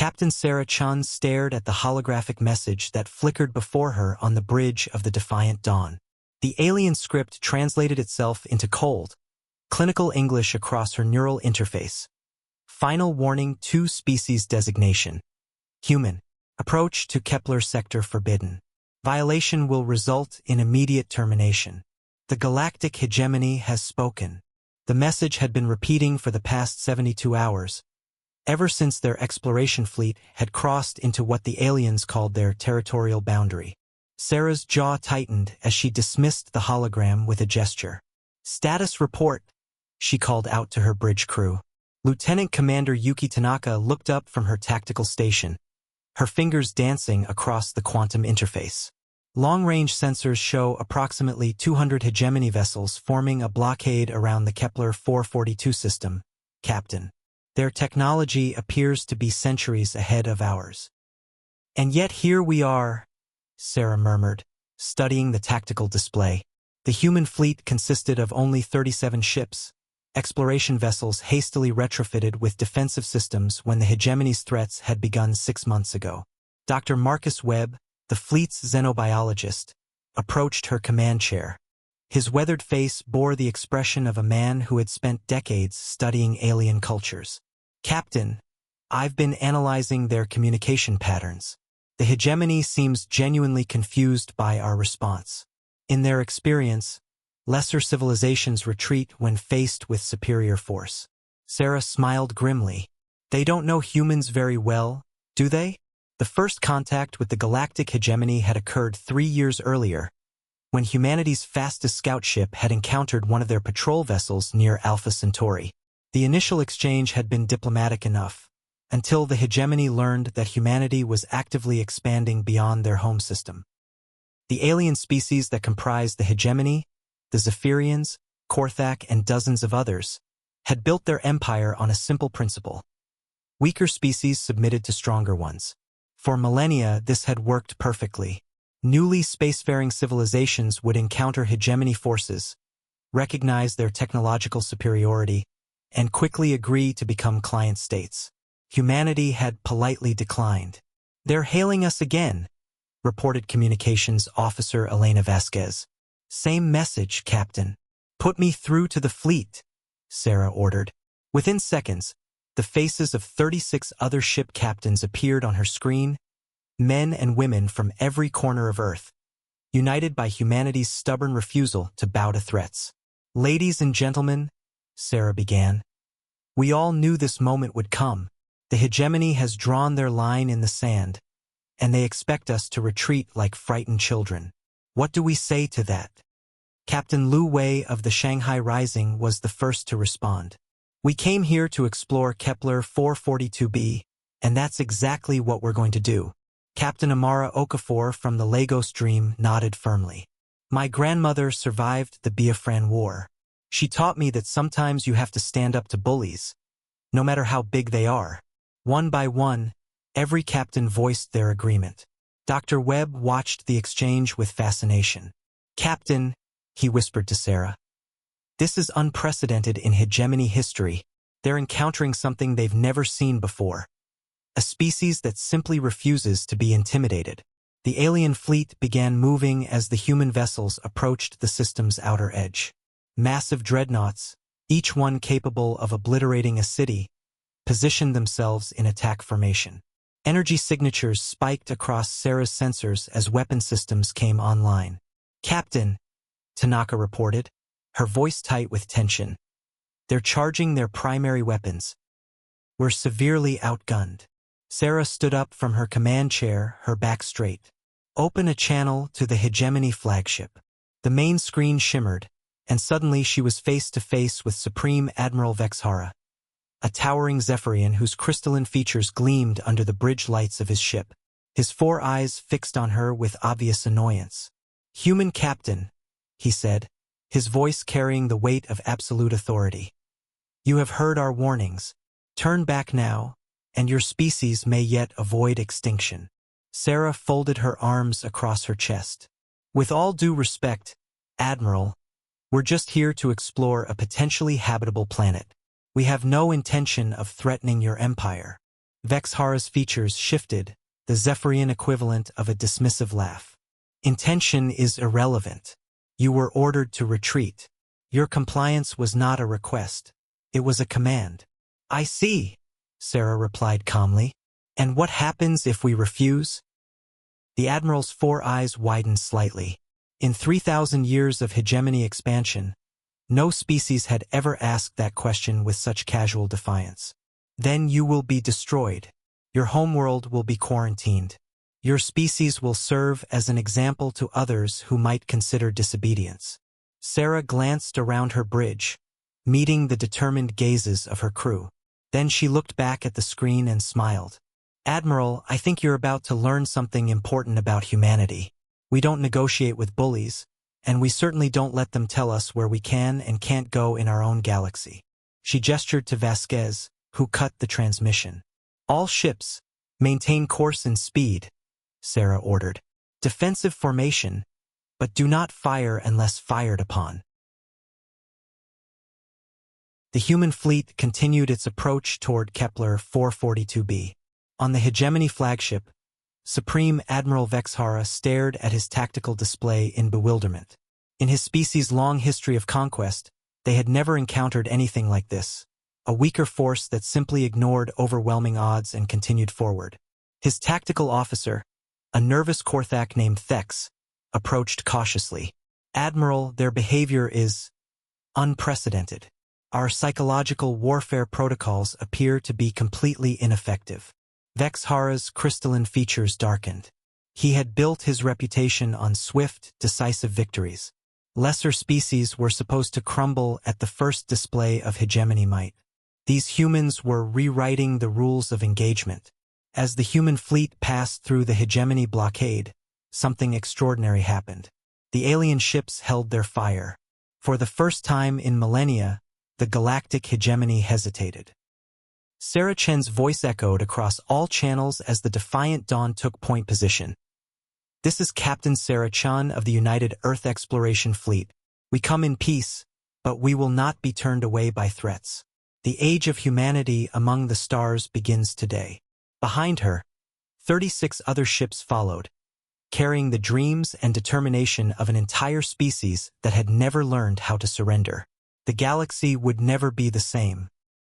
Captain Sarah Chun stared at the holographic message that flickered before her on the bridge of the Defiant Dawn. The alien script translated itself into cold, clinical English across her neural interface. Final warning: 2 species designation. Human. Approach to Kepler sector forbidden. Violation will result in immediate termination. The galactic hegemony has spoken. The message had been repeating for the past 72 hours, ever since their exploration fleet had crossed into what the aliens called their territorial boundary. Sarah's jaw tightened as she dismissed the hologram with a gesture. "Status report," she called out to her bridge crew. Lieutenant Commander Yuki Tanaka looked up from her tactical station, her fingers dancing across the quantum interface. Long-range sensors show approximately 200 hegemony vessels forming a blockade around the Kepler 442 system, Captain. Their technology appears to be centuries ahead of ours. "And yet here we are," Sarah murmured, studying the tactical display. The human fleet consisted of only 37 ships, exploration vessels hastily retrofitted with defensive systems when the hegemony's threats had begun 6 months ago. Dr. Marcus Webb, the fleet's xenobiologist, approached her command chair. His weathered face bore the expression of a man who had spent decades studying alien cultures. "Captain, I've been analyzing their communication patterns. The hegemony seems genuinely confused by our response. In their experience, lesser civilizations retreat when faced with superior force." Sarah smiled grimly. "They don't know humans very well, do they?" The first contact with the galactic hegemony had occurred 3 years earlier, when humanity's fastest scout ship had encountered one of their patrol vessels near Alpha Centauri. The initial exchange had been diplomatic enough, until the hegemony learned that humanity was actively expanding beyond their home system. The alien species that comprised the hegemony, the Zephyrians, Korthak, and dozens of others, had built their empire on a simple principle. Weaker species submitted to stronger ones. For millennia, this had worked perfectly. Newly spacefaring civilizations would encounter hegemony forces, recognize their technological superiority, and quickly agree to become client states. Humanity had politely declined. "They're hailing us again," reported Communications Officer Elena Vasquez. "Same message, Captain." "Put me through to the fleet," Sarah ordered. Within seconds, the faces of 36 other ship captains appeared on her screen, men and women from every corner of Earth, united by humanity's stubborn refusal to bow to threats. "Ladies and gentlemen," Sarah began, "we all knew this moment would come. The hegemony has drawn their line in the sand, and they expect us to retreat like frightened children. What do we say to that?" Captain Lu Wei of the Shanghai Rising was the first to respond. "We came here to explore Kepler 442b, and that's exactly what we're going to do." Captain Amara Okafor from the Lagos Dream nodded firmly. "My grandmother survived the Biafran War. She taught me that sometimes you have to stand up to bullies, no matter how big they are." One by one, every captain voiced their agreement. Dr. Webb watched the exchange with fascination. "Captain," he whispered to Sarah, "this is unprecedented in hegemony history. They're encountering something they've never seen before. A species that simply refuses to be intimidated." The alien fleet began moving as the human vessels approached the system's outer edge. Massive dreadnoughts, each one capable of obliterating a city, positioned themselves in attack formation. Energy signatures spiked across Sarah's sensors as weapon systems came online. "Captain," Tanaka reported, her voice tight with tension, "they're charging their primary weapons. We're severely outgunned." Sarah stood up from her command chair, her back straight. "Open a channel to the hegemony flagship." The main screen shimmered, and suddenly she was face to face with Supreme Admiral Vexhara, a towering Zephyrian whose crystalline features gleamed under the bridge lights of his ship, his 4 eyes fixed on her with obvious annoyance. "Human Captain," he said, his voice carrying the weight of absolute authority. "You have heard our warnings. Turn back now, and your species may yet avoid extinction." Sarah folded her arms across her chest. "With all due respect, Admiral, we're just here to explore a potentially habitable planet. We have no intention of threatening your empire." Vexhara's features shifted, the Zephyrian equivalent of a dismissive laugh. Intention is irrelevant. You were ordered to retreat. Your compliance was not a request. It was a command. I see, Sarah replied calmly. And what happens if we refuse? The Admiral's 4 eyes widened slightly. In 3,000 years of hegemony expansion, no species had ever asked that question with such casual defiance. Then you will be destroyed. Your homeworld will be quarantined. Your species will serve as an example to others who might consider disobedience. Sarah glanced around her bridge, meeting the determined gazes of her crew. Then she looked back at the screen and smiled. Admiral, I think you're about to learn something important about humanity. We don't negotiate with bullies, and we certainly don't let them tell us where we can and can't go in our own galaxy. She gestured to Vasquez, who cut the transmission. All ships, maintain course and speed, Sarah ordered. Defensive formation, but do not fire unless fired upon. The human fleet continued its approach toward Kepler 442b. On the Hegemony flagship, Supreme Admiral Vexhara stared at his tactical display in bewilderment. In his species' long history of conquest, they had never encountered anything like this, a weaker force that simply ignored overwhelming odds and continued forward. His tactical officer, a nervous Korthak named Thex, approached cautiously. Admiral, their behavior is unprecedented. Our psychological warfare protocols appear to be completely ineffective. Vexhara's crystalline features darkened. He had built his reputation on swift, decisive victories. Lesser species were supposed to crumble at the first display of hegemony might. These humans were rewriting the rules of engagement. As the human fleet passed through the hegemony blockade, something extraordinary happened. The alien ships held their fire. For the first time in millennia, the galactic hegemony hesitated. Sarah Chen's voice echoed across all channels as the Defiant Dawn took point position. This is Captain Sarah Chen of the United Earth Exploration Fleet. We come in peace, but we will not be turned away by threats. The age of humanity among the stars begins today. Behind her, 36 other ships followed, carrying the dreams and determination of an entire species that had never learned how to surrender. The galaxy would never be the same.